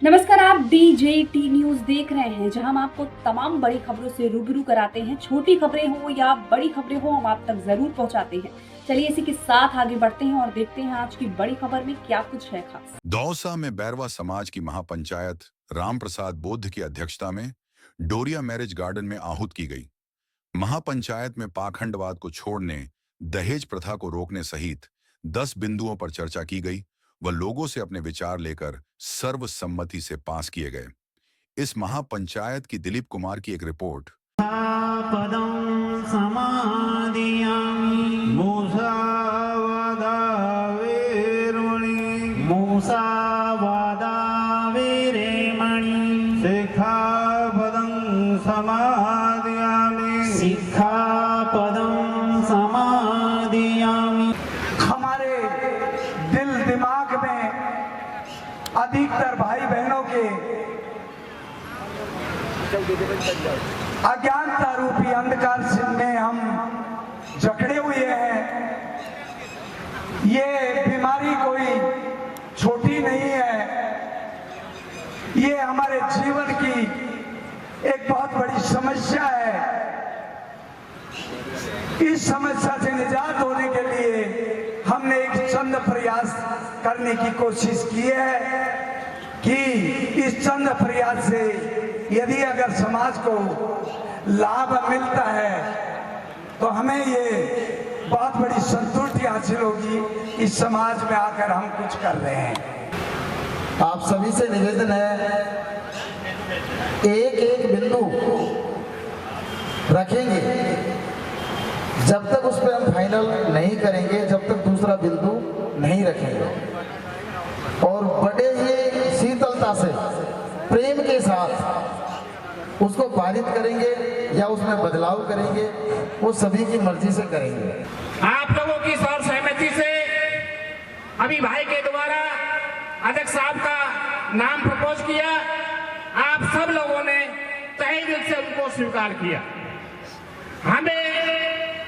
नमस्कार, आप DJT news देख रहे हैं, जहां हम आपको तमाम बड़ी खबरों से रूबरू कराते हैं। छोटी खबरें हो या बड़ी खबरें हो, हम आप तक जरूर पहुंचाते हैं। चलिए इसी के साथ आगे बढ़ते हैं और देखते हैं आज की बड़ी खबर में क्या कुछ है खास। दौसा में बैरवा समाज की महापंचायत राम प्रसाद बोध की अध्यक्षता में डोरिया मैरिज गार्डन में आहूत की गई। महापंचायत में पाखंडवाद को छोड़ने, दहेज प्रथा को रोकने सहित 10 बिंदुओं पर चर्चा की गई व लोगों से अपने विचार लेकर सर्वसम्मति से पास किए गए। इस महापंचायत की दिलीप कुमार की एक रिपोर्ट। पदं समादियामि मूसावादावेरमणि शिक्षापदं समादियामि। हमारे दिल दिमाग में अधिकतर भाई बहनों के अज्ञानता रूपी अंधकार में हम जकड़े हुए हैं। ये बीमारी कोई छोटी नहीं है, ये हमारे जीवन की एक बहुत बड़ी समस्या है। इस समस्या से निजात होने के लिए हमने एक चंद प्रयास करने की कोशिश की है कि इस चंद प्रयास से यदि अगर समाज को लाभ मिलता है तो हमें ये बहुत बड़ी संतुष्टि हासिल होगी कि समाज में आकर हम कुछ कर रहे हैं। आप सभी से निवेदन है, एक एक बिंदु रखेंगे। जब तक उस पर हम फाइनल नहीं करेंगे, जब तक दूसरा बिंदु नहीं रखेंगे और बड़े ही शीतलता से, प्रेम के साथ उसको पारित करेंगे या उसमें बदलाव करेंगे, वो सभी की मर्जी से करेंगे। आप लोगों की सर्व सहमति से अभी भाई के द्वारा अध्यक्ष साहब का नाम प्रपोज किया। आप सब लोगों ने तहे दिल से उनको स्वीकार किया। हमें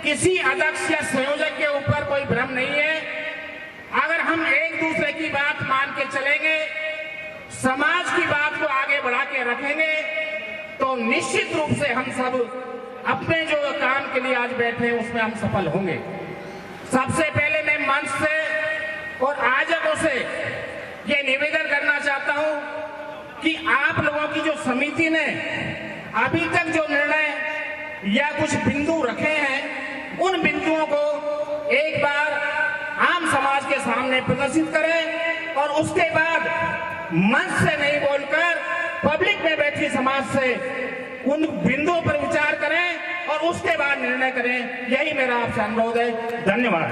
किसी अध्यक्ष या संयोजक के ऊपर कोई भ्रम नहीं है। अगर हम एक दूसरे की बात मान के चलेंगे, समाज की बात को आगे बढ़ा के रखेंगे, तो निश्चित रूप से हम सब अपने जो काम के लिए आज बैठे हैं उसमें हम सफल होंगे। सबसे पहले मैं मंच से और आयोजकों से ये निवेदन करना चाहता हूं कि आप लोगों की जो समिति ने अभी तक जो निर्णय या कुछ बिंदु रखे हैं, उन बिंदुओं को एक बार आम समाज के सामने प्रदर्शित करें और उसके बाद मंच से नहीं बोलकर पब्लिक में बैठी समाज से उन बिंदुओं पर विचार करें और उसके बाद निर्णय करें। यही मेरा आपसे अनुरोध है। धन्यवाद।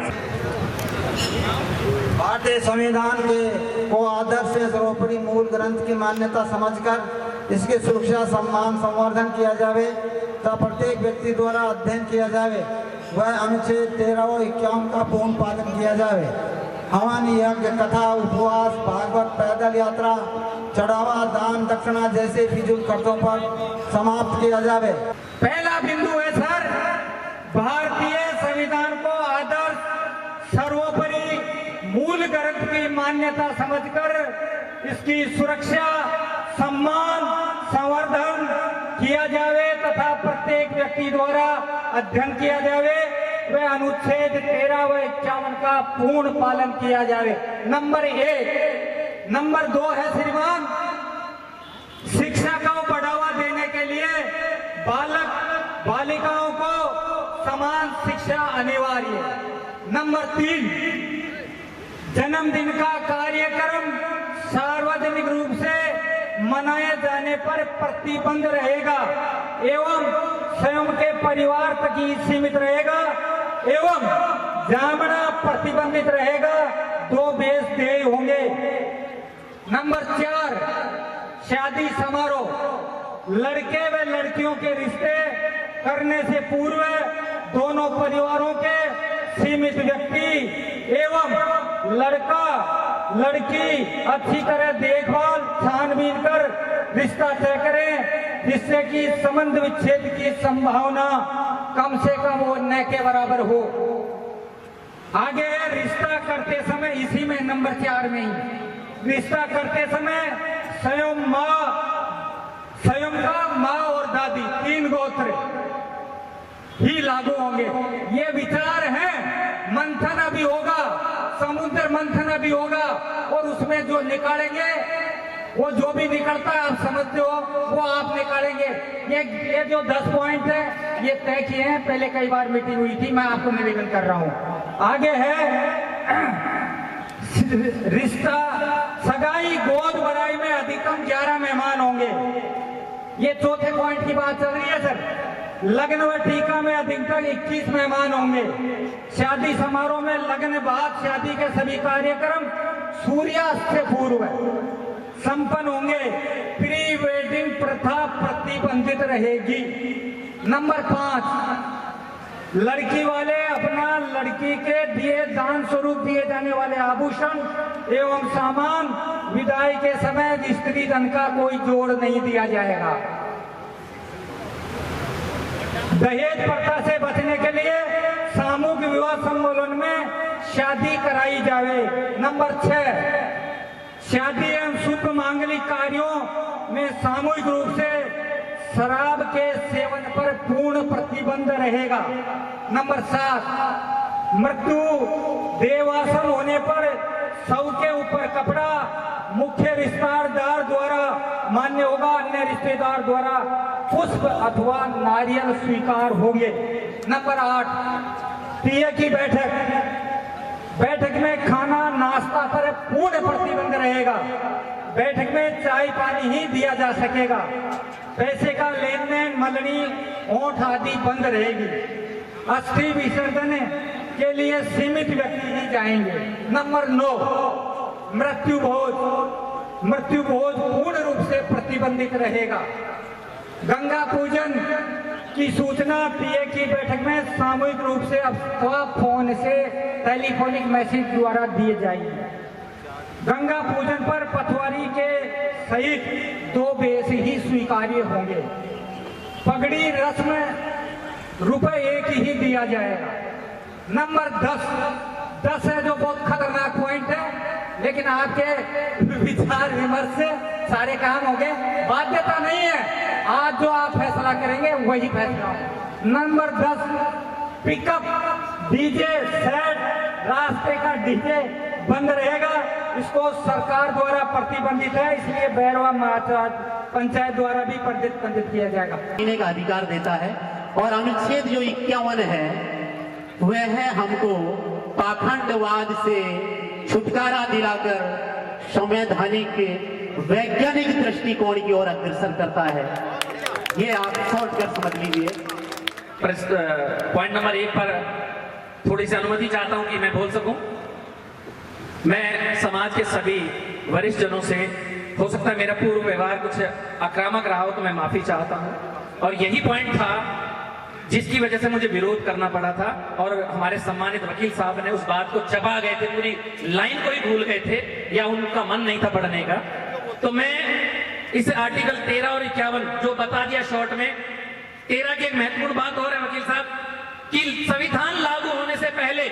भारतीय संविधान के को आदर्श से सर्वोपरि मूल ग्रंथ की मान्यता समझकर इसकी सुरक्षा, सम्मान, संवर्धन किया जावे तथा प्रत्येक व्यक्ति द्वारा अध्ययन किया जावे। वह अनुच्छेद 13 और 51 का पूर्ण पालन किया जावे। हवन, यज्ञ, कथा, उपवास, भागवत, पैदल यात्रा, चढ़ावा, दान, दक्षिणा जैसे फिजूल खर्चों पर समाप्त किया जावे। पहला बिंदु है सर, भारतीय संविधान को आदर्श सर्वोपरि मूल ग्रंथ की मान्यता समझकर इसकी सुरक्षा, सम्मान, संवर्धन किया जावे तथा प्रत्येक व्यक्ति द्वारा अध्ययन किया जावे। वह अनुच्छेद 13 व 51 का पूर्ण पालन किया जावे। नंबर 1। नंबर 2 है श्रीमान, शिक्षा को बढ़ावा देने के लिए बालक बालिकाओं को समान शिक्षा अनिवार्य है। नंबर 3, जन्मदिन का कार्यक्रम सार्वजनिक रूप से मनाए जाने पर प्रतिबंध रहेगा एवं स्वयं के परिवार तक ही सीमित रहेगा एवं जामना प्रतिबंधित रहेगा। 2 बेस देय होंगे। नंबर 4, शादी समारोह, लड़के व लड़कियों के रिश्ते करने से पूर्व दोनों परिवारों के सीमित व्यक्ति एवं लड़का लड़की अच्छी तरह देखभाल छानबीन कर रिश्ता तय करें, जिससे कि संबंध विच्छेद की संभावना कम से कम वो न के बराबर हो। आगे रिश्ता करते समय, इसी में नंबर 4 में ही रिश्ता करते समय स्वयं का माँ और दादी 3 गोत्र ही लागू होंगे। ये विचार है, मंथन अभी होगा, समुद्र मंथन अभी होगा और उसमें जो निकालेंगे वो जो भी निकलता है आप समझते हो वो आप निकालेंगे। ये जो 10 पॉइंट है ये तय किए हैं, पहले कई बार मीटिंग हुई थी, मैं आपको निवेदन कर रहा हूं। आगे है रिश्ता सगाई गोद भराई में अधिकतम 11 मेहमान होंगे। ये चौथे पॉइंट की बात चल रही है सर। लग्न व टीका में अधिकतम 21 मेहमान होंगे। शादी समारोह में लग्न बाद शादी के सभी कार्यक्रम सूर्यास्त से पूर्व संपन्न होंगे। प्री वेडिंग प्रथा प्रतिबंधित रहेगी। नंबर 5, लड़की वाले अपना लड़की के दिए दान स्वरूप दिए जाने वाले आभूषण एवं सामान विदाई के समय स्त्री धन का कोई जोड़ नहीं दिया जाएगा। दहेज प्रथा से बचने के लिए सामूहिक विवाह सम्मेलन में शादी कराई जाए। नंबर 6, शादी एवं शुभ मांगलिक कार्यों में सामूहिक रूप से शराब के सेवन पर पूर्ण प्रतिबंध रहेगा। नंबर 7, मृत्यु देवासन होने पर शव के ऊपर कपड़ा मुख्य रिश्तेदार द्वारा मान्य होगा, अन्य रिश्तेदार द्वारा पुष्प अथवा नारियल स्वीकार होंगे। नंबर 8, तीये की बैठक में खाना नाश्ता पर पूर्ण प्रतिबंध रहेगा। बैठक में चाय पानी ही दिया जा सकेगा। पैसे का लेन देन, मलनी, ओंठ आदि बंद रहेगी। अस्थि विसर्जन के लिए सीमित व्यक्ति ही जाएंगे। नंबर 9, मृत्यु भोज पूर्ण रूप से प्रतिबंधित रहेगा। गंगा पूजन की सूचना पीए की बैठक में सामूहिक रूप से अथवा फोन से टेलीफोनिक मैसेज द्वारा दिए जाएंगे। गंगा पूजन पर पटवारी के सहित 2 बेस ही स्वीकार्य होंगे। पगड़ी रस्म ₹1 ही दिया जाएगा। नंबर 10 है जो बहुत खतरनाक पॉइंट है, लेकिन आपके विचार विमर्श से सारे काम हो गए। बाध्यता नहीं है, आज जो आप फैसला करेंगे वही फैसला हो। नंबर 10, पिकअप डीजे सेट, रास्ते का डीजे बंद रहेगा। इसको सरकार द्वारा प्रतिबंधित है, इसलिए बैरवा पंचायत द्वारा भी प्रतिबंधित किया जाएगा। जीने का अधिकार देता है और अनुच्छेद जो 51 है वह है हमको पाखंडवाद से छुटकारा दिलाकर संवैधानिक वैज्ञानिक दृष्टिकोण की ओर अग्रसर करता है। ये आप शॉर्टकट समझ लीजिए। पॉइंट नंबर 1 पर थोड़ी सी अनुमति चाहता हूं कि मैं बोल सकूं। मैं समाज के सभी वरिष्ठ जनों से, हो सकता है मेरा पूर्व व्यवहार कुछ आक्रामक रहा हो तो मैं माफी चाहता हूं। और यही पॉइंट था जिसकी वजह से मुझे विरोध करना पड़ा था और हमारे सम्मानित वकील साहब ने उस बात को चबा गए थे, पूरी लाइन को ही भूल गए थे या उनका मन नहीं था पढ़ने का। तो मैं इस आर्टिकल 13 और 51 जो बता दिया शॉर्ट में। 13 की एक महत्वपूर्ण बात और है वकील साहब कि संविधान लागू होने से पहले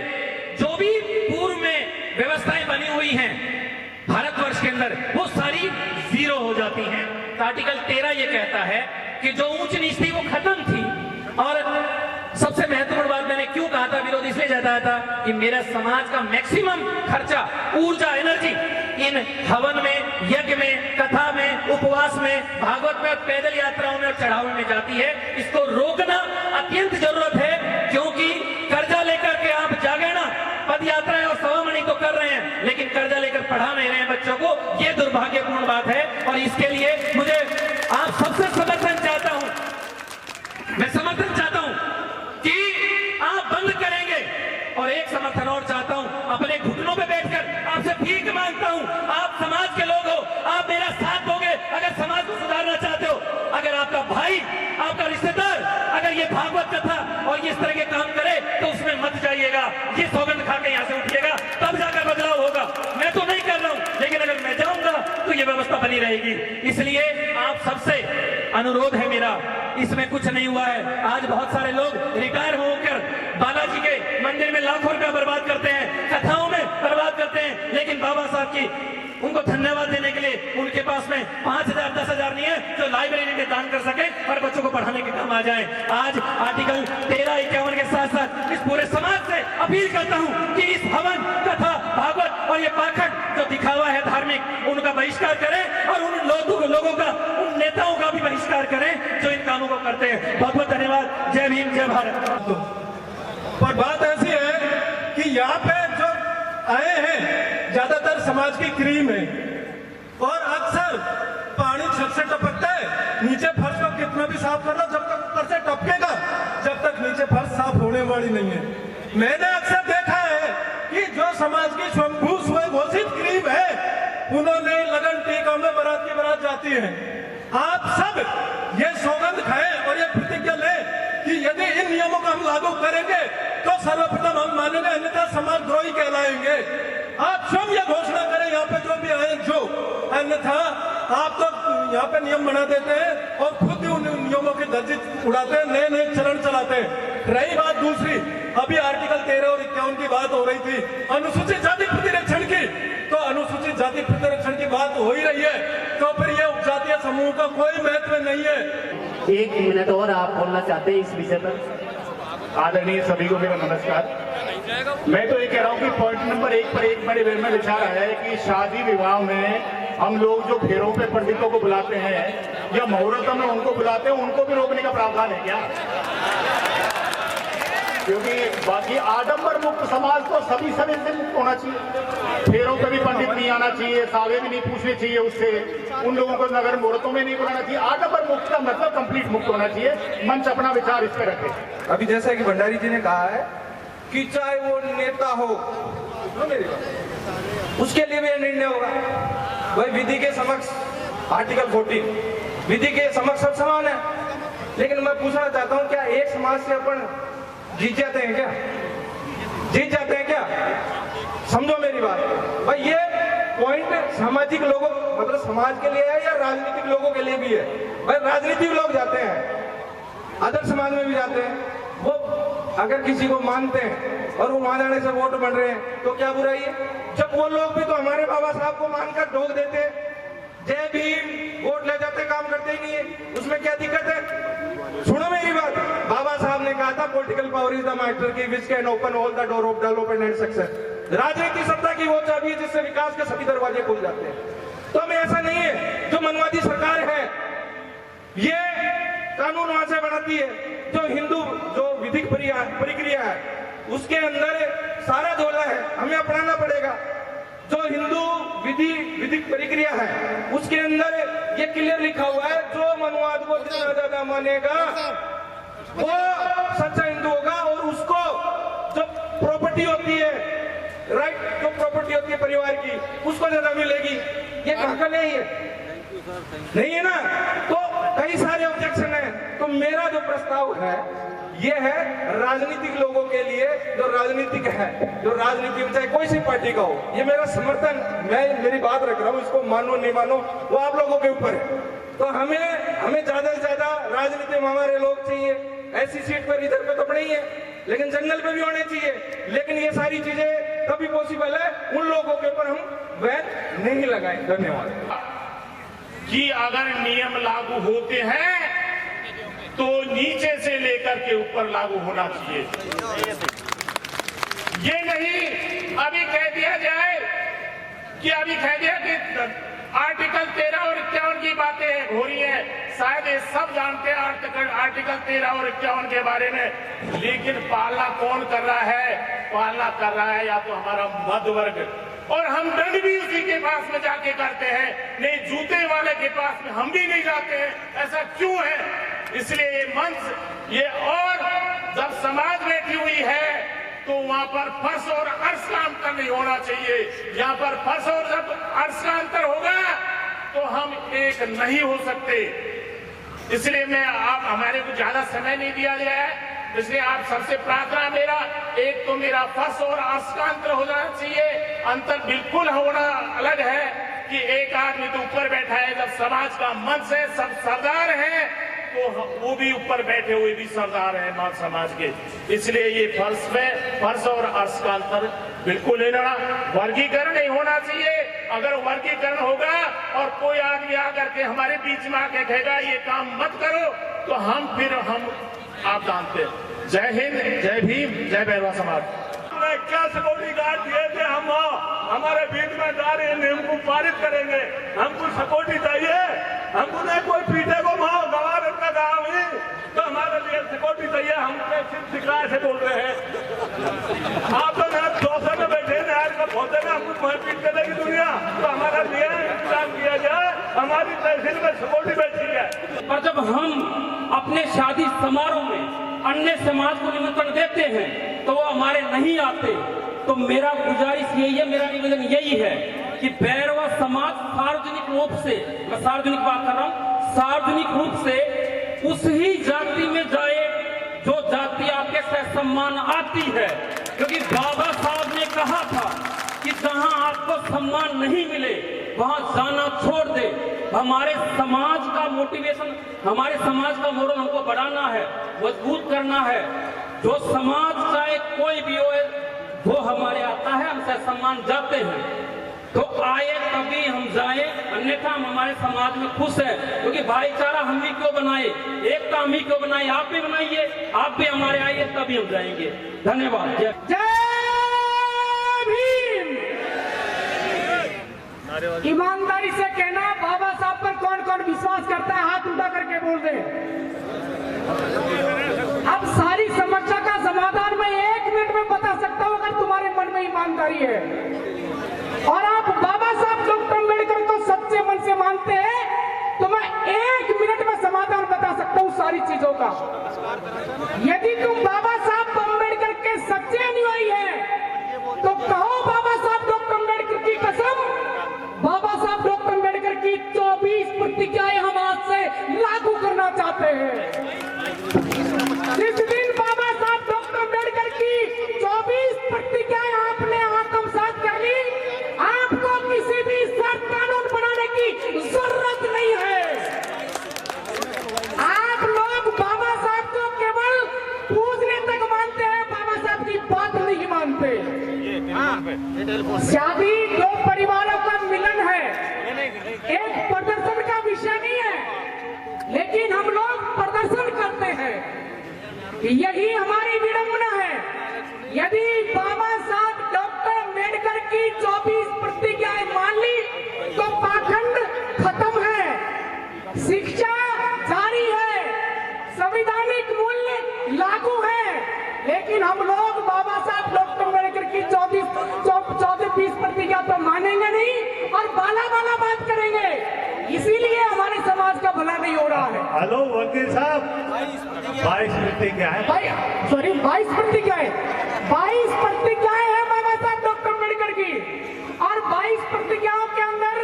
जो भी पूर्व में व्यवस्थाएं बनी हुई हैं भारतवर्ष के अंदर वो सारी 0 हो जाती हैं। तो आर्टिकल 13 ये कहता है कि जो ऊंच नीच थी वो खत्म थी। और सबसे महत्वपूर्ण बात मैंने क्यों कहा था, विरोध इसलिए जताया था कि मेरा समाज का मैक्सिमम खर्चा, ऊर्जा, एनर्जी इन हवन में, यज्ञ में, कथा में, उपवास में, भागवत में, पैदल यात्राओं में और चढ़ावे में जाती है। इसको रोकना अत्यंत जरूरत है, क्योंकि कर्जा लेकर के आप जागरणा, पद यात्राएं और सवामणि तो कर रहे हैं, लेकिन कर्जा लेकर पढ़ा नहीं रहे हैं बच्चों को। यह दुर्भाग्यपूर्ण बात है और इसके लिए मुझे आप सबसे समर्थन चाहता हूं, मैं समर्थन चाहता हूं कि आप बंद करेंगे। और एक समर्थन और चाहता हूं, अपने घुटनों पे बैठकर आपसे भीख मांगता हूं, आप समाज के लोग हो, आप मेरा साथ दोगे अगर समाज को सुधारना चाहते हो। अगर आपका भाई, आपका रिश्तेदार अगर ये भागवत कथा और इस तरह के काम करे तो उसमें मत जाइएगा, ये सौगंध खा के यहाँ से उठिएगा, तब जाकर बदलाव होगा। मैं तो नहीं कर रहा हूं, लेकिन अगर मैं जाऊंगा तो ये व्यवस्था बनी रहेगी। इसलिए आप सबसे अनुरोध है मेरा, इसमें कुछ नहीं हुआ है। आज बहुत सारे लोग रिटायर होकर बालाजी के मंदिर में लाखों रुपया बर्बाद करते हैं, कथाओं में बर्बाद करते हैं, लेकिन बाबा साहब की उनको धन्यवाद देने के लिए उनके पास पास में 5,000 10,000 नहीं है जो लाइब्रेरी में दान कर सके और बच्चों को पढ़ाने के काम आ जाए। आज आर्टिकल 1351 के साथ साथ इस पूरे समाज से अपील करता हूं कि इस हवन कथा भागवत और ये पाखंड जो दिखावा है धार्मिक उनका बहिष्कार करें और उन लोगों का उन नेताओं का भी बहिष्कार करें जो इन कामों को करते हैं। बहुत बहुत धन्यवाद। जय भीम जय भारत। पर बात ऐसी है कि यहाँ पे जो आए हैं ज्यादातर समाज की क्रीम है और अक्सर पानी छत से टपकता है, नीचे फर्श को कितना भी साफ कर लो जब तक ऊपर से टपकेगा जब तक नीचे फर्श साफ होने वाली नहीं है। मैंने अक्सर देखा है कि जो समाज की स्वयंभू स्वघोषित क्रीम है उन्होंने लगन टीका में बारात की बारात जाती है। आप सब ये सौगंध खाएं और ये प्रतिज्ञा लें कि यदि इन नियमों को हम लागू करेंगे तो सर्वप्रथम हम मानेंगे, अन्यथा समाजद्रोही कहलाएंगे। आप स्वयं ये घोषणा करें यहाँ पे जो भी आए जो, अन्यथा आप तो यहाँ पे नियम बना देते हैं और खुद ही उन नियमों की धज्जी उड़ाते हैं, नए नए चरण चलाते हैं। रही बात दूसरी, अभी आर्टिकल 13 और 51 की बात हो रही थी अनुसूचित जाति प्रतिरक्षण की, तो अनुसूचित जाति प्रतिरक्षण की बात हो ही रही है तो फिर ये उपजातीय समूह का कोई महत्व नहीं है। 1 मिनट और आप बोलना चाहते हैं इस विषय पर? आदरणीय सभी को मेरा नमस्कार। मैं तो ये कह रहा हूँ कि पॉइंट नंबर 1 पर एक बड़े में विचार आया है कि शादी विवाह में हम लोग जो फेरों पे पंडितों को बुलाते हैं या मुहूर्तों में उनको बुलाते हैं, उनको भी रोकने का प्रावधान है क्या? क्योंकि बाकी आडंबर मुक्त समाज तो सभी से मुक्त होना चाहिए। फेरों पे भी पंडित नहीं आना चाहिए, सावे भी नहीं पूछने चाहिए उससे, उन लोगों को नगर मुहूर्तों में नहीं बुलाना चाहिए। आडंबर मुक्त का मतलब कंप्लीट मुक्त होना चाहिए। मंच अपना विचार इस पे रखे। अभी जैसा कि भंडारी जी ने कहा है कि चाहे वो नेता हो, मेरी बात, उसके लिए भी यह निर्णय होगा। भाई विधि के समक्ष आर्टिकल 14 विधि के समक्ष सब समान है। लेकिन मैं पूछना चाहता हूँ, क्या एक समाज से अपन जीत जाते हैं क्या? जीत जाते हैं क्या? समझो मेरी बात। भाई ये पॉइंट सामाजिक लोगों मतलब समाज के लिए है या राजनीतिक लोगों के लिए भी है? भाई राजनीतिक लोग जाते हैं, अदर समाज में भी जाते हैं। वो अगर किसी को मानते हैं और वो वहां जाने से वोट बन रहे हैं तो क्या बुराई है? जब वो लोग भी तो हमारे बाबा साहब को मानकर ठोक देते हैं, जय भीम वोट ले जाते, काम करते ही नहीं है, उसमें क्या दिक्कत है? सुनो मेरी बात। बाबा साहब ने कहा था political power is the master key which can open all the door of development and success. राजनीति सत्ता की वो चाबी है जिससे विकास के सभी दरवाजे खुल जाते हैं। तो हमें ऐसा नहीं है जो मनवादी सरकार है ये कानून वहां से बनाती है, जो हिंदू जो विधिक प्रक्रिया है उसके अंदर सारा झोला है, हमें अपनाना पड़ेगा। जो हिंदू विधिक प्रक्रिया है उसके अंदर ये क्लियर लिखा हुआ है, जो मनुवाद को जितना ज्यादा मानेगा वो सच्चा हिंदू होगा और उसको जो प्रॉपर्टी होती है, राइट, जो प्रॉपर्टी होती है परिवार की, उसको ज्यादा मिलेगी। ये कहाँ का नहीं है? नहीं है ना? तो कई सारे ऑब्जेक्शन है। तो मेरा जो प्रस्ताव है ये है राजनीतिक लोगों के लिए, जो राजनीतिक है, जो राजनीति में चाहे कोई सी पार्टी का हो, ये मेरा समर्थन, मैं मेरी बात रख रहा हूँ, इसको मानो नहीं मानो वो आप लोगों के ऊपर है। तो हमें ज्यादा से ज्यादा राजनीति में हमारे लोग चाहिए। ऐसी सीट पर इधर पे तो नहीं है, लेकिन जंगल पे भी होने चाहिए। लेकिन ये सारी चीजें तभी पॉसिबल है उन लोगों के ऊपर हम बैन नहीं लगाएं। धन्यवाद। कि अगर नियम लागू होते हैं तो नीचे से लेकर के ऊपर लागू होना चाहिए। ये नहीं अभी कह दिया जाए कि आर्टिकल 13 और 51 की बातें हो रही है। शायद ये सब जानते हैं आर्टिकल 13 और 51 के बारे में, लेकिन पालना कौन कर रहा है? पालना कर रहा है या तो हमारा मध्य वर्ग, और हम दंड भी उसी के पास में जाके करते हैं। नहीं, जूते वाले के पास में हम भी नहीं जाते हैं। ऐसा क्यों है? इसलिए ये मंच ये, और जब समाज बैठी हुई है तो वहां पर फर्श और अर्श का अंतर नहीं होना चाहिए। यहाँ पर फर्श और जब अर्श का अंतर होगा तो हम एक नहीं हो सकते। इसलिए मैं आप हमारे को ज्यादा समय नहीं दिया गया है, इसलिए आप सबसे प्रार्थना मेरा, एक तो मेरा फर्श और अर्श का अंतर हो जाना चाहिए। अंतर बिल्कुल होना अलग है कि एक आदमी तो ऊपर बैठा है, जब समाज का मंच है, सब सरदार है, तो वो भी ऊपर बैठे हुए भी सरदार हैं समाज के। इसलिए ये फर्श और अर्श का अंतर बिल्कुल नहीं ना, वर्गीकरण नहीं होना चाहिए। अगर वर्गीकरण होगा और कोई आदमी आकर के हमारे बीच में आके कहेगा ये काम मत करो, तो हम आप जानते हैं। जय हिंद, जय भीम, जय बैरवा समाज। क्या सिक्योरिटी गार्ड दिए थे, हम हमारे बीच में जा रहे हैं, हमको पारित करेंगे, हमको सिक्योरिटी चाहिए, हमको नहीं कोई पीछे को गवाह रखा गाँव ही, तो हमारे लिए सिक्योरिटी चाहिए। हम शिकायत से बोल रहे हैं, आप तो ना चौसे में बैठे नहर का पौधे में हमको पीट करेगी दुनिया, तो हमारा लिए इंतजाम किया जाए। हमारी तहसील में सिक्योरिटी बैठी है। पर जब हम अपने शादी समारोह में अन्य समाज को निमंत्रण देते हैं तो वो हमारे नहीं आते, तो मेरा गुजारिश यही है, मेरा निवेदन यही है कि बैरवा समाज सार्वजनिक रूप से, मैं सार्वजनिक बात कर रहा हूँ, सार्वजनिक रूप से उस ही जाति में जाए जो जाति आपके सम्मान आती है। क्योंकि बाबा साहब ने कहा था कि जहां आपको सम्मान नहीं मिले वहां जाना छोड़ दे। हमारे समाज का मोटिवेशन, हमारे समाज का मोरल हमको बढ़ाना है, मजबूत करना है। जो समाज चाहे कोई भी हो वो हमारे आता है, हमसे सम्मान जाते हैं, तो आए तभी हम जाएं, अन्यथा हम हमारे समाज में खुश है। क्योंकि भाईचारा हम ही क्यों बनाए, एकता हम ही क्यों बनाए, आप भी बनाइए, आप भी हमारे आइए तभी हम जाएंगे। धन्यवाद। जय भीम। ईमानदारी से कहना, बाबा साहब पर कौन कौन विश्वास करता है, हाथ उठा करके बोल दे। अब सारी समस्या का समाधान मैं 1 मिनट में बता सकता हूं, अगर तुम्हारे मन में ईमानदारी है और आप बाबा साहब डॉक्टर अम्बेडकर को सच्चे मन से मानते हैं, तो मैं 1 मिनट में समाधान बता सकता हूं सारी चीजों का। यदि तुम बाबा साहब अम्बेडकर के सच्चे अनुयायी हैं तो कहो बाबा साहब डॉक्टर अम्बेडकर की कसम, बाबा साहब डॉक्टर अम्बेडकर की 24 प्रतिज्ञाएं हम आज से लागू करना चाहते हैं। जिस दिन बाबा साहब डॉक्टर अम्बेडकर की 24 प्रतिज्ञाएं आपने आत्मसात कर ली, आपको किसी भी शर्त कानून बनाने की जरूरत नहीं है। आप लोग बाबा साहब को केवल पूजने तक मानते हैं, बाबा साहब की बात नहीं मानते। शादी 2 परिवारों का मिलन है, एक प्रदर्शन का विषय नहीं है, लेकिन हम लोग प्रदर्शन करते हैं, यही हमारी विडंबना है। यदि बाबा साहब डॉक्टर अम्बेडकर की 24 प्रतिज्ञाएं मान ली तो पाखंड खत्म है, शिक्षा जारी है, संवैधानिक मूल्य लागू है। लेकिन हम लोग बाबा साहब डॉक्टर अम्बेडकर की 24 प्रतिज्ञा तो मानेंगे नहीं और बाला बाला बात करेंगे, इसीलिए हमारे समाज का भला नहीं हो रहा है। हेलो वकील साहब, 22 प्रतिज्ञा है, 22 प्रतिज्ञाएं, 22 प्रतिज्ञाएं हैं बाबा साहब डॉक्टर अम्बेडकर की, और 22 प्रतिज्ञाओं के अंदर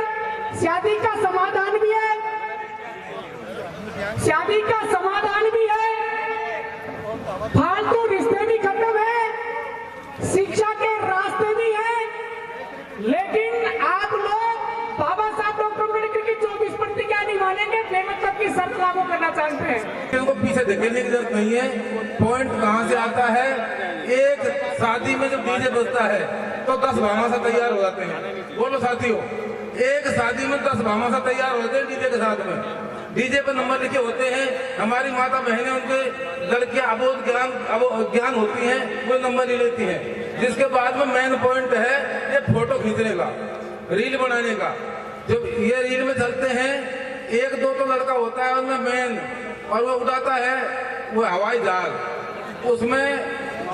शादी का समाधान भी है, शादी का समाधान भी है, फालतू रिश्ते भी खत्म है, शिक्षा के रास्ते भी हैं। लेकिन आप लोग बाबा साहब डॉक्टर अम्बेडकर की 24 प्रतिज्ञा नहीं मानेंगे, बेमतलब की शर्त लागू करना चाहते हैं। इनको पीछे धकेलने की जरूरत नहीं है, पॉइंट कहां से आता है। एक शादी में जब डीजे बजता है तो 10 भामाशा तैयार हो जाते हैं। बोलो साथियों, एक शादी में 10 भामाशा तैयार होते हैं डीजे के साथ में। डीजे पर नंबर लिखे होते हैं, हमारी माता बहनें, उनके लड़कियां अबोध ज्ञान होती हैं, वो नंबर ले लेती हैं। जिसके बाद में मेन पॉइंट है ये फोटो खींचने का, रील बनाने का। जब ये रील में चलते हैं, 1-2 तो लड़का होता है उनमें मेन, और वो उड़ाता है वो हवाई जहाज। उसमें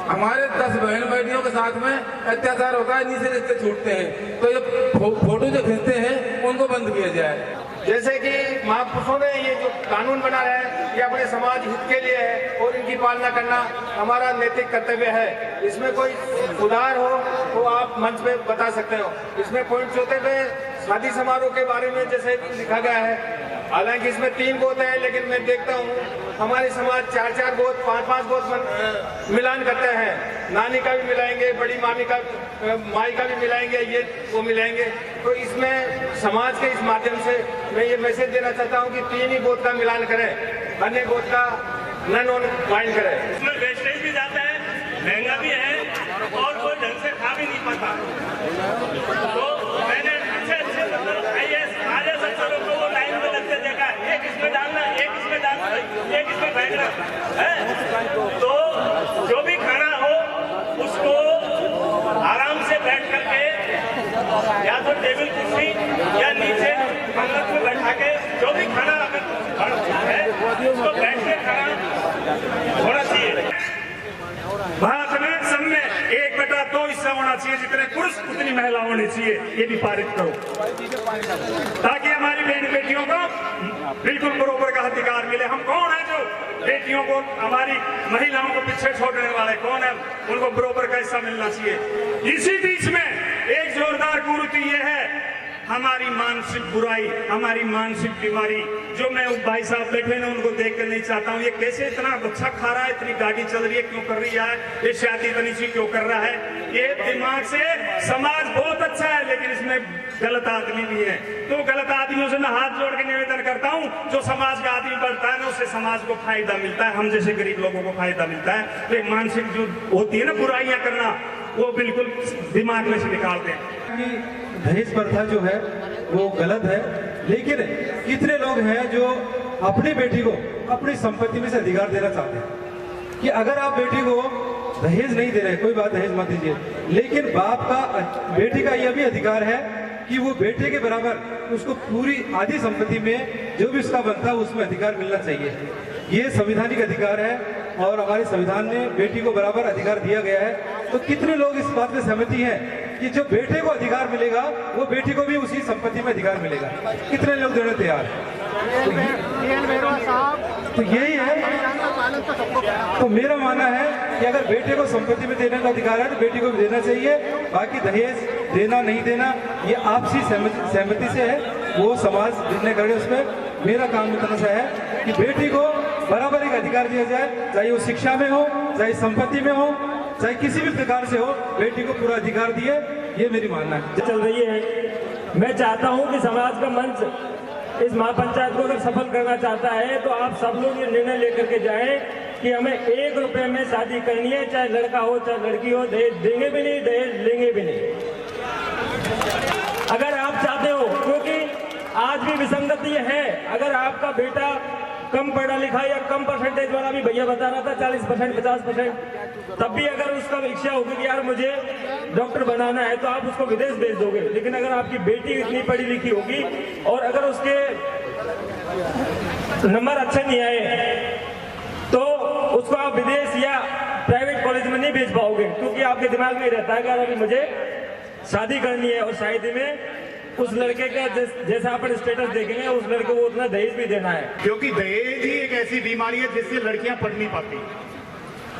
हमारे 10 बहन बेटियों के साथ में अत्याचार होता है, नीचे रिश्ते छूटते हैं। तो ये फोटो जो खींचते हैं उनको बंद किया जाए। जैसे कि महापुरुषों ने ये जो कानून बना है ये अपने समाज हित के लिए है और इनकी पालना करना हमारा नैतिक कर्तव्य है। इसमें कोई सुधार हो तो आप मंच पे बता सकते हो। इसमें पॉइंट चौथे पे शादी समारोह के बारे में जैसे लिखा गया है, हालांकि इसमें 3 गोद है, लेकिन मैं देखता हूँ हमारे समाज 4-4 गोद 5-5 गोद मिलान करते हैं। नानी का भी मिलाएंगे, बड़ी मामी का माई का भी मिलाएंगे, ये वो मिलाएंगे। तो इसमें समाज के इस माध्यम से मैं ये मैसेज देना चाहता हूँ कि 3 ही गोद का मिलान करें, अन्य गोद का नॉन माइंड करें। इसमें वेस्टेज भी जाता है, महंगा भी है और कोई ढंग से खा भी नहीं पता। तो मैंने अच्छे IAS अफसरों को वो लाइन में लगते देखा, एक इसमें डालना, एक इसमें डालना, एक इसमें फेंकना है। तो जो भी खाना हो उसको आराम से बैठ करके या तो टेबल कुर्सी या नीचे पंगत में बैठा के जो भी खाना अगर है उसको बैठ के खाना होना चाहिए। भारत में सब में 1/2 हिस्सा होना चाहिए, जितने पुरुष उतनी महिला होनी चाहिए। ये भी पारित करो ताकि हमारी बहन बेटियों को बिल्कुल बराबर का अधिकार मिले। हम कौन है जो बेटियों को, हमारी महिलाओं को पीछे छोड़ने वाले कौन है? उनको बराबर का हिस्सा मिलना चाहिए। इसी बीच में एक जोरदार कुरीति ये है हमारी मानसिक बुराई, हमारी मानसिक बीमारी। जो मैं भाई साहब बैठे ना उनको देख कर नहीं चाहता हूँ, ये कैसे इतना अच्छा खा रहा है, इतनी गाड़ी चल रही है क्यों कर रही है, ये शादी इतनी सी क्यों कर रहा है। ये दिमाग से समाज बहुत अच्छा है लेकिन इसमें गलत आदमी भी है। तो गलत आदमियों से मैं हाथ जोड़ के निवेदन करता हूँ, जो समाज का आदमी बढ़ता है ना उससे समाज को फायदा मिलता है, हम जैसे गरीब लोगों को फायदा मिलता है। तो मानसिक जो होती है ना बुराइयां करना, वो बिल्कुल दिमाग में से निकालते हैं। दहेज प्रथा जो है वो गलत है, लेकिन कितने लोग हैं जो अपनी बेटी को अपनी संपत्ति में से अधिकार देना चाहते हैं कि अगर आप बेटी को दहेज नहीं दे रहे, कोई बात दहेज मत दीजिए, लेकिन बाप का बेटी का यह भी अधिकार है कि वो बेटे के बराबर उसको पूरी आधी संपत्ति में जो भी उसका बनता है उसमें अधिकार मिलना चाहिए। ये संवैधानिक अधिकार है और हमारे संविधान ने बेटी को बराबर अधिकार दिया गया है। तो कितने लोग इस बात में सहमति हैं कि जो बेटे को अधिकार मिलेगा वो बेटी को भी उसी संपत्ति में अधिकार मिलेगा? कितने लोग देने तैयार? तो यही है। तो मेरा मानना है कि अगर बेटे को संपत्ति में देने का अधिकार है तो बेटी को भी देना चाहिए। बाकी दहेज देना नहीं देना ये आपसी सहमति से है, वो समाज निर्णय करे उसमें। मेरा काम इतना सा है कि बेटी को बराबर एक अधिकार दिया जाए, चाहे वो शिक्षा में हो, चाहे संपत्ति में हो, चाहे किसी भी प्रकार से हो, बेटी को पूरा अधिकार दिए, ये मेरी मानना है। चल रही है। मैं चाहता हूं कि समाज का मंच इस महापंचायत को अगर सफल करना चाहता है तो आप सब लोग ये निर्णय लेकर के जाएं कि हमें 1 रुपए में शादी करनी है, चाहे लड़का हो चाहे लड़की हो। दहेज देंगे भी नहीं, दहेज लेंगे भी नहीं अगर आप चाहते हो। क्योंकि आज भी विसंगति है, अगर आपका बेटा कम पढ़ा लिखा या कम परसेंटेज वाला, भी भैया बता रहा था 40% 50%, तब भी अगर उसका इच्छा होगी कि यार मुझे डॉक्टर बनाना है तो आप उसको विदेश भेज दोगे। लेकिन अगर आपकी बेटी इतनी पढ़ी लिखी होगी और अगर उसके नंबर अच्छे नहीं आए तो उसको आप विदेश या प्राइवेट कॉलेज में नहीं भेज पाओगे, क्योंकि आपके दिमाग में रहता है कि अभी मुझे शादी करनी है और शादी में उस लड़के का जैसा अपन स्टेटस देखेंगे उस लड़के को उतना दहेज भी देना है। क्योंकि दहेज ही एक ऐसी बीमारी है जिससे लड़कियां पढ़ नहीं पाती।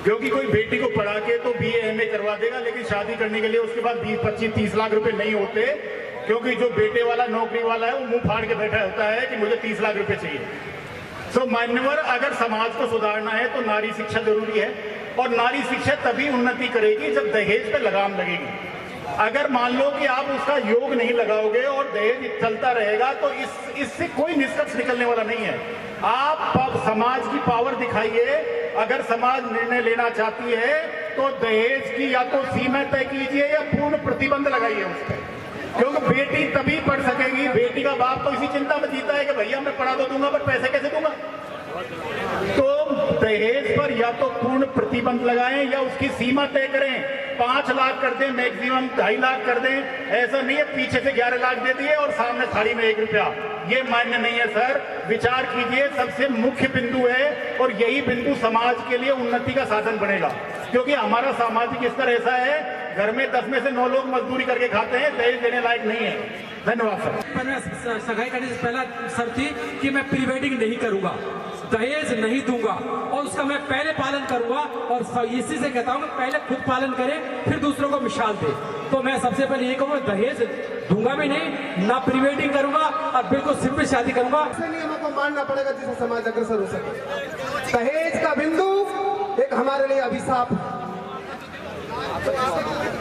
क्योंकि कोई बेटी को पढ़ा के तो BA MA करवा देगा, लेकिन शादी करने के लिए उसके बाद 20-25-30 लाख रुपए नहीं होते, क्योंकि जो बेटे वाला नौकरी वाला है वो मुंह फाड़ के बैठा होता है कि मुझे 30 लाख रुपए चाहिए। सो मान्यवर, अगर समाज को सुधारना है तो नारी शिक्षा जरूरी है, और नारी शिक्षा तभी उन्नति करेगी जब दहेज पे लगाम लगेगी। अगर मान लो कि आप उसका योग नहीं लगाओगे और दहेज चलता रहेगा तो इससे कोई निष्कर्ष निकलने वाला नहीं है। आप समाज की पावर दिखाइए। अगर समाज निर्णय लेना चाहती है तो दहेज की या तो सीमा तय कीजिए या पूर्ण प्रतिबंध लगाइए उस पर, क्योंकि बेटी तभी पढ़ सकेगी। बेटी का बाप तो इसी चिंता में जीता है कि भैया मैं पढ़ा तो दूंगा पर पैसे कैसे दूंगा। तो दहेज पर या तो पूर्ण प्रतिबंध लगाएं या उसकी सीमा तय करें। 5 लाख कर दें, मैक्सिमम 2.5 लाख कर दें। ऐसा नहीं है पीछे से 11 लाख दे दिए और सामने थाली में 1 रुपया। ये मान्य नहीं है सर, विचार कीजिए। सबसे मुख्य बिंदु है और यही बिंदु समाज के लिए उन्नति का साधन बनेगा, क्योंकि हमारा सामाजिक स्तर ऐसा है, घर में 10 में से 9 लोग मजदूरी करके खाते हैं, दहेज देने लायक नहीं है। धन्यवाद सर। मैं सगाई करने से पहला शर्त थी कि मैं प्री वेडिंग नहीं करूंगा, दहेज नहीं दूंगा और उसका मैं पहले पालन करूंगा। और इसी से कहता हूं कि पहले खुद पालन करें फिर दूसरों को मिसाल दे। तो मैं सबसे पहले ये कहूँगा, दहेज दूंगा भी नहीं, ना प्री वेडिंग करूंगा और बिल्कुल सिंपल शादी करूंगा। ऐसे नियमों को मानना पड़ेगा जिससे समाज अग्रसर हो सके। दहेज का बिंदु एक हमारे लिए अभिशाप,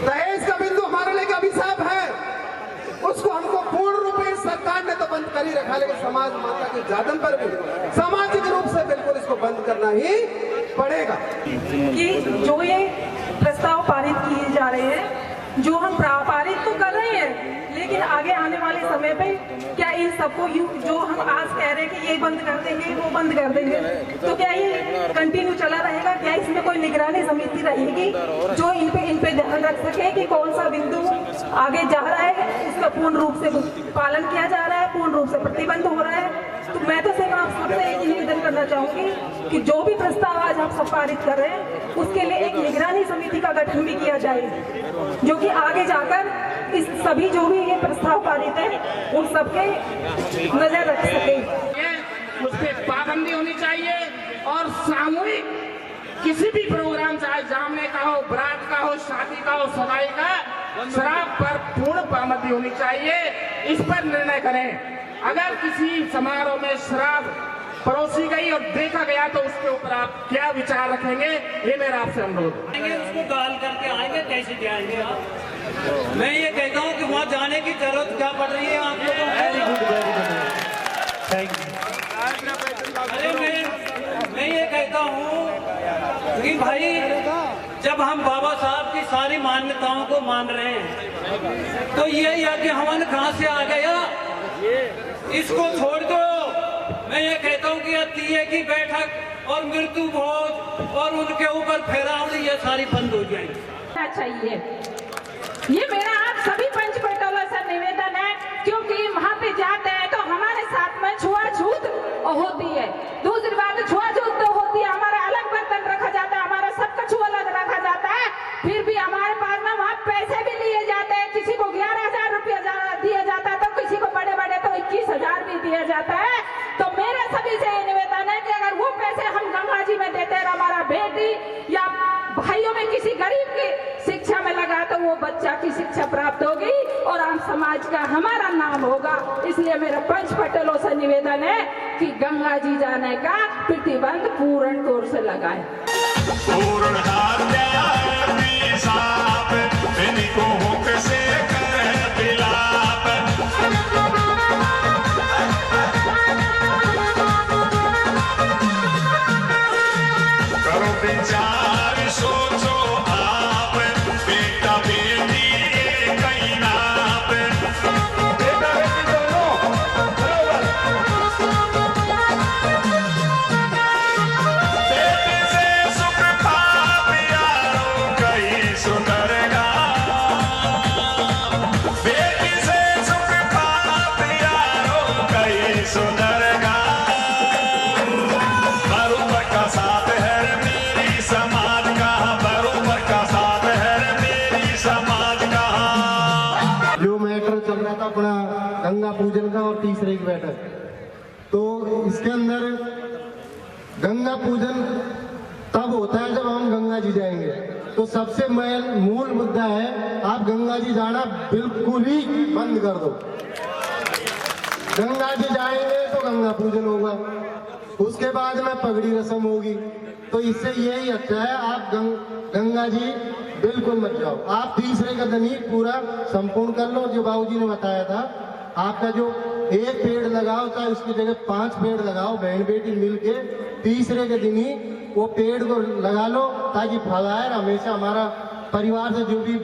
दहेज का बिंदु हमारे लिए अभिशाप है। उसको हमको पूर्ण रूप से सरकार ने तो बंद कर ही रखा, लेकिन समाज माता के जादन पर भी सामाजिक रूप से बिल्कुल इसको बंद करना ही पड़ेगा। कि जो ये प्रस्ताव पारित किए जा रहे हैं जो हम पारित तो कर रहे हैं, लेकिन आगे आने वाले समय पे क्या इन सबको जो हम आज कह रहे हैं कि ये बंद कर देंगे, वो बंद कर देंगे, तो क्या ये कंटिन्यू चला रहेगा? क्या इसमें कोई निगरानी समिति रहेगी जो इन पे ध्यान रख सके कि कौन सा बिंदु आगे जा रहा है, उसका पूर्ण रूप से पालन किया जा रहा है, पूर्ण रूप से प्रतिबंध हो रहा है? तो मैं तो सिर्फ आप सबसे एक निवेदन करना चाहूंगी कि जो भी प्रस्ताव आज आप सब पारित कर रहे हैं, उसके लिए एक निगरानी समिति का गठन भी किया जाए, जो कि आगे जाकर इस सभी जो भी ये प्रस्ताव पारित है उन सबके नजर रख सके। उस पर पाबंदी होनी चाहिए और सामूहिक किसी भी प्रोग्राम, चाहे जामने का हो, बारात का हो, शादी का हो, सगाई का, शराब पर पूर्ण पाबंदी होनी चाहिए। इस पर निर्णय करें। अगर किसी समारोह में शराब परोसी गई और देखा गया तो उसके ऊपर आप क्या विचार रखेंगे, ये मेरा आपसे अनुरोध है। उसको गाल करके आएंगे, कैसे जाएंगे आप? मैं ये कहता हूँ कि वहाँ जाने की जरूरत क्या पड़ रही है आप लोगों को? Very good, thank you. अरे मैं ये कहता हूँ कि भाई जब हम बाबा साहब की सारी मान्यताओं को मान रहे हैं तो ये है कि हवन कहाँ से आ गया, इसको छोड़ दो। मैं ये कहता हूँ कि तीये की बैठक और मृत्यु भोज और उनके ऊपर फेरावनी ये सारी बंद हो जाएगी। चाहिए ये मेरा आप सभी पंच पटोलों से निवेदन है, क्योंकि वहाँ पे जाते हैं तो हमारे साथ में छुआछूत होती है। दूसरी बात छुआछूत तो होती है, हमारा अलग बर्तन रखा जाता है, हमारा सब कछु अलग रखा जाता है, फिर भी हमारे पास में वहाँ पैसे भी लिए जाते हैं। किसी को 11,000 रुपया दिया जाता है तो किसी को बड़े बड़े तो 21,000 भी दिया जाता है। तो मेरे सभी से निवेदन है कि अगर वो पैसे हम गंगा जी में देते हैं, हमारा बेटी या भाइयों में किसी गरीब की शिक्षा में लगा तो वो बच्चा की शिक्षा प्राप्त होगी और आम समाज का हमारा नाम होगा। इसलिए मेरा पंच पटेलों से निवेदन है कि गंगा जी जाने का प्रतिबंध पूर्ण तौर से लगाए। अपना गंगा पूजन का और तीसरे की बैठक, तो इसके अंदर गंगा पूजन तब होता है जब हम गंगा जी जाएंगे। तो सबसे मूल मुद्दा है आप गंगा जी जाना बिल्कुल ही बंद कर दो। गंगा जी जाएंगे तो गंगा पूजन होगा, उसके बाद में पगड़ी रस्म होगी। तो इससे यही अच्छा है आप गंगा जी बिल्कुल मत जाओ। आप तीसरे का दिन ही पूरा संपूर्ण कर लो। जो बाबूजी ने बताया था, आपका जो एक पेड़ लगाओ चाहे उसकी जगह 5 पेड़ लगाओ, बहन बेटी मिलके तीसरे के दिन ही वो पेड़ को लगा लो, ताकि फलाए हमेशा। हमारा परिवार से जो भी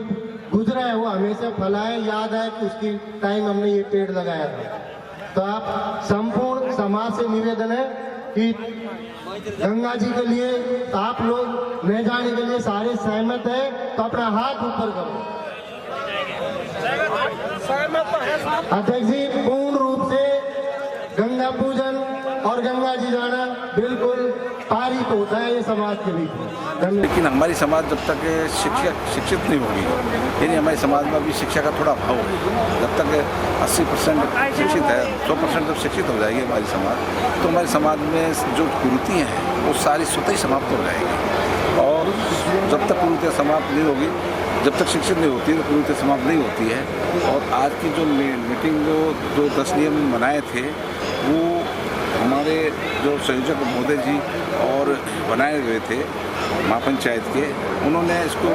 गुजरा है वो हमेशा फलाए, याद आए कि उसकी टाइम हमने ये पेड़ लगाया था। तो आप संपूर्ण समाज से निवेदन है कि गंगा जी के लिए आप लोग न जाने के लिए सारे सहमत है तो अपना हाथ ऊपर करो। अध्यक्ष जी, पूर्ण रूप से गंगा पूजन और गंगा जी जाना बिल्कुल पारित होता है ये समाज के बीच। लेकिन हमारी समाज जब तक शिक्षित नहीं होगी, यानी हमारे समाज में अभी शिक्षा का थोड़ा अभाव है। जब तक 80% शिक्षित है, 100% जब शिक्षित हो जाएगी हमारी समाज, तो हमारे समाज में जो कुरीतियाँ हैं वो सारी स्वतः ही समाप्त हो जाएगी। और जब तक कुरीतियाँ समाप्त नहीं होगी, जब तक शिक्षित नहीं होती तो कुरीतियाँ समाप्त नहीं होती है। और आज की जो मीटिंग जो 10 नियम बनाए थे वो हमारे जो संयोजक महोदय जी और बनाए गए थे महापंचायत के, उन्होंने इसको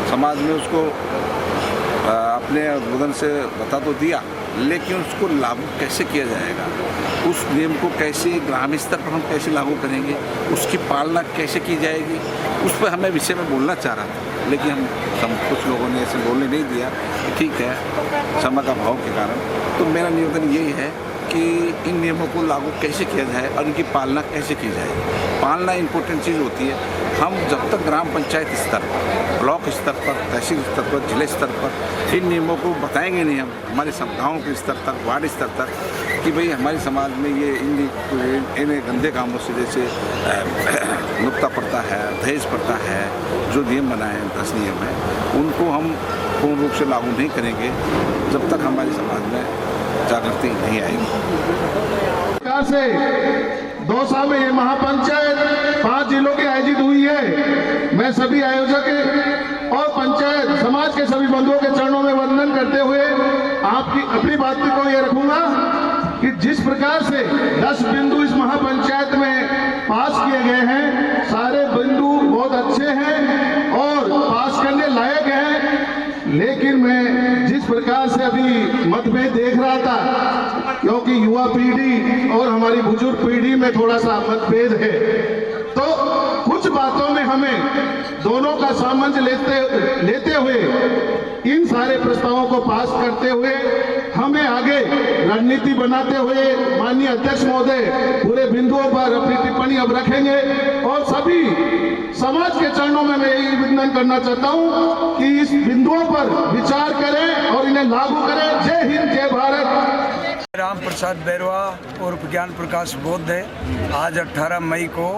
समाज में उसको अपने उद्बोधन से बता तो दिया, लेकिन उसको लागू कैसे किया जाएगा, उस नियम को कैसे ग्रामीण स्तर पर हम कैसे लागू करेंगे, उसकी पालना कैसे की जाएगी, उस पर हमें विषय में बोलना चाह रहा था, लेकिन हम कुछ लोगों ने ऐसे बोलने नहीं दिया कि ठीक है समय का अभाव के कारण। तो मेरा निवेदन यही है कि इन नियमों को लागू कैसे किया जाए और इनकी पालना कैसे की जाए। पालना इम्पोर्टेंट चीज़ होती है। हम जब तक ग्राम पंचायत स्तर पर, ब्लॉक स्तर पर, तहसील स्तर पर, जिले स्तर पर इन नियमों को बताएंगे नहीं, हम हमारे गाँव के स्तर तक, वार्ड स्तर तक, कि भाई हमारे समाज में ये इन गंदे कामों से जैसे नुक्ता पड़ता है, दहेज पड़ता है, जो नियम बनाए हैं 10 नियम हैं, उनको हम पूर्ण रूप से लागू नहीं करेंगे जब तक हमारे समाज में जागृति नहीं आएगी। सरकार से दौसा में ये महापंचायत 5 जिलों के आयोजित हुई है। मैं सभी आयोजक और पंचायत समाज के सभी बंधुओं के चरणों में वंदन करते हुए आपकी अपनी बात को ये रखूंगा कि जिस प्रकार से 10 बिंदु इस महापंचायत में पास किए गए हैं, सारे बिंदु बहुत अच्छे हैं और पास करने लायक हैं। लेकिन मैं जिस प्रकार से अभी मतभेद देख रहा था, क्योंकि युवा पीढ़ी और हमारी बुजुर्ग पीढ़ी में थोड़ा सा मतभेद है, तो कुछ बातों में हमें दोनों का सामंजस्य लेते हुए इन सारे प्रस्तावों को पास करते हुए हमें आगे रणनीति बनाते हुए माननीय अध्यक्ष महोदय पूरे बिंदुओं पर अपनी टिप्पणी अब रखेंगे और सभी समाज के चरणों में मैं यही निवेदन करना चाहता हूं कि इस बिंदुओं पर विचार करें और इन्हें लागू करें। जय हिंद, जय भारत। राम प्रसाद बैरवा उर्फ ज्ञान प्रकाश बौद्ध है। आज 18 मई को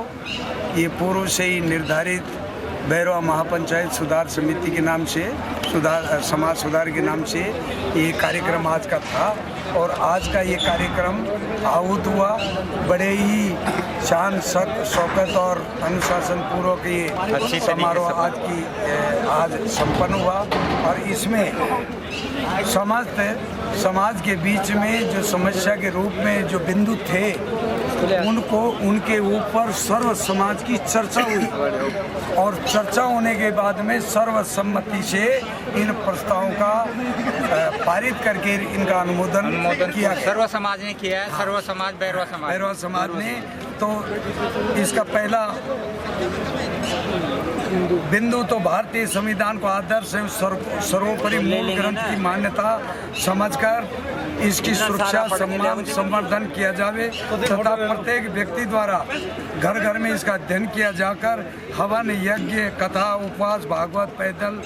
ये पूर्व से ही निर्धारित बैरवा महापंचायत सुधार समिति के नाम से समाज सुधार के नाम से ये कार्यक्रम आज का था और आज का ये कार्यक्रम आहूत हुआ। बड़े ही शान शौकत और अनुशासन पूर्वक ये समारोह आज संपन्न हुआ और इसमें समाज के बीच में जो समस्या के रूप में जो बिंदु थे उनके ऊपर सर्व समाज की चर्चा हुई और चर्चा होने के बाद में सर्वसम्मति से इन प्रस्तावों का पारित करके इनका अनुमोदन किया। सर्व समाज ने किया है। सर्व समाज बैरवा समाज ने तो इसका पहला बिंदु तो भारतीय संविधान को आदर्श एवं सर्वोपरि मूल ग्रंथ की मान्यता समझकर इसकी सुरक्षा, सम्मान, संवर्धन किया जावे तथा प्रत्येक व्यक्ति द्वारा घर घर में इसका अध्ययन किया जाकर हवन, यज्ञ, कथा, उपवास, भागवत, पैदल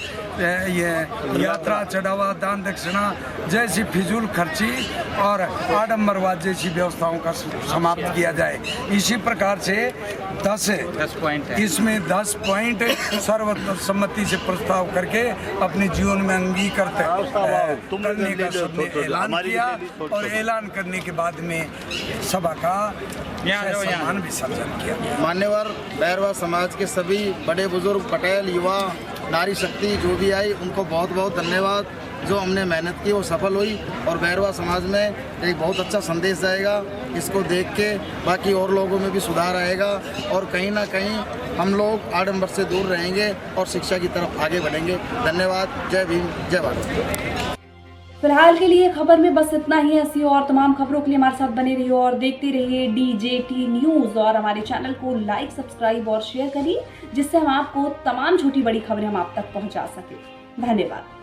यात्रा, चढ़ावा, दान दक्षिणा जैसी फिजूल खर्ची और आडम्बरवाद जैसी व्यवस्थाओं का समाप्त किया जाए। इसी प्रकार से 10 पॉइंट इसमें 10 पॉइंट सर्वसम्मति से प्रस्ताव करके अपने जीवन में अंगीकृत करने का सबने ऐलान किया और ऐलान करने के बाद में सभा का सम्मान विसर्जन किया। मान्यवर बैरवा समाज के सभी बड़े बुजुर्ग, पटेल, युवा, नारी शक्ति जो भी आई, उनको बहुत बहुत धन्यवाद। जो हमने मेहनत की वो सफल हुई और बैरवा समाज में एक बहुत अच्छा संदेश जाएगा। इसको देख के बाकी और लोगों में भी सुधार आएगा और कहीं ना कहीं हम लोग आडंबर से दूर रहेंगे और शिक्षा की तरफ आगे बढ़ेंगे। धन्यवाद। जय भीम, जय भारत। फिलहाल के लिए खबर में बस इतना ही। ऐसी और तमाम खबरों के लिए हमारे साथ बने रहिए और देखते रहिए DJT न्यूज और हमारे चैनल को लाइक, सब्सक्राइब और शेयर करिए, जिससे हम आपको तमाम छोटी बड़ी खबरें हम आप तक पहुंचा सके। धन्यवाद।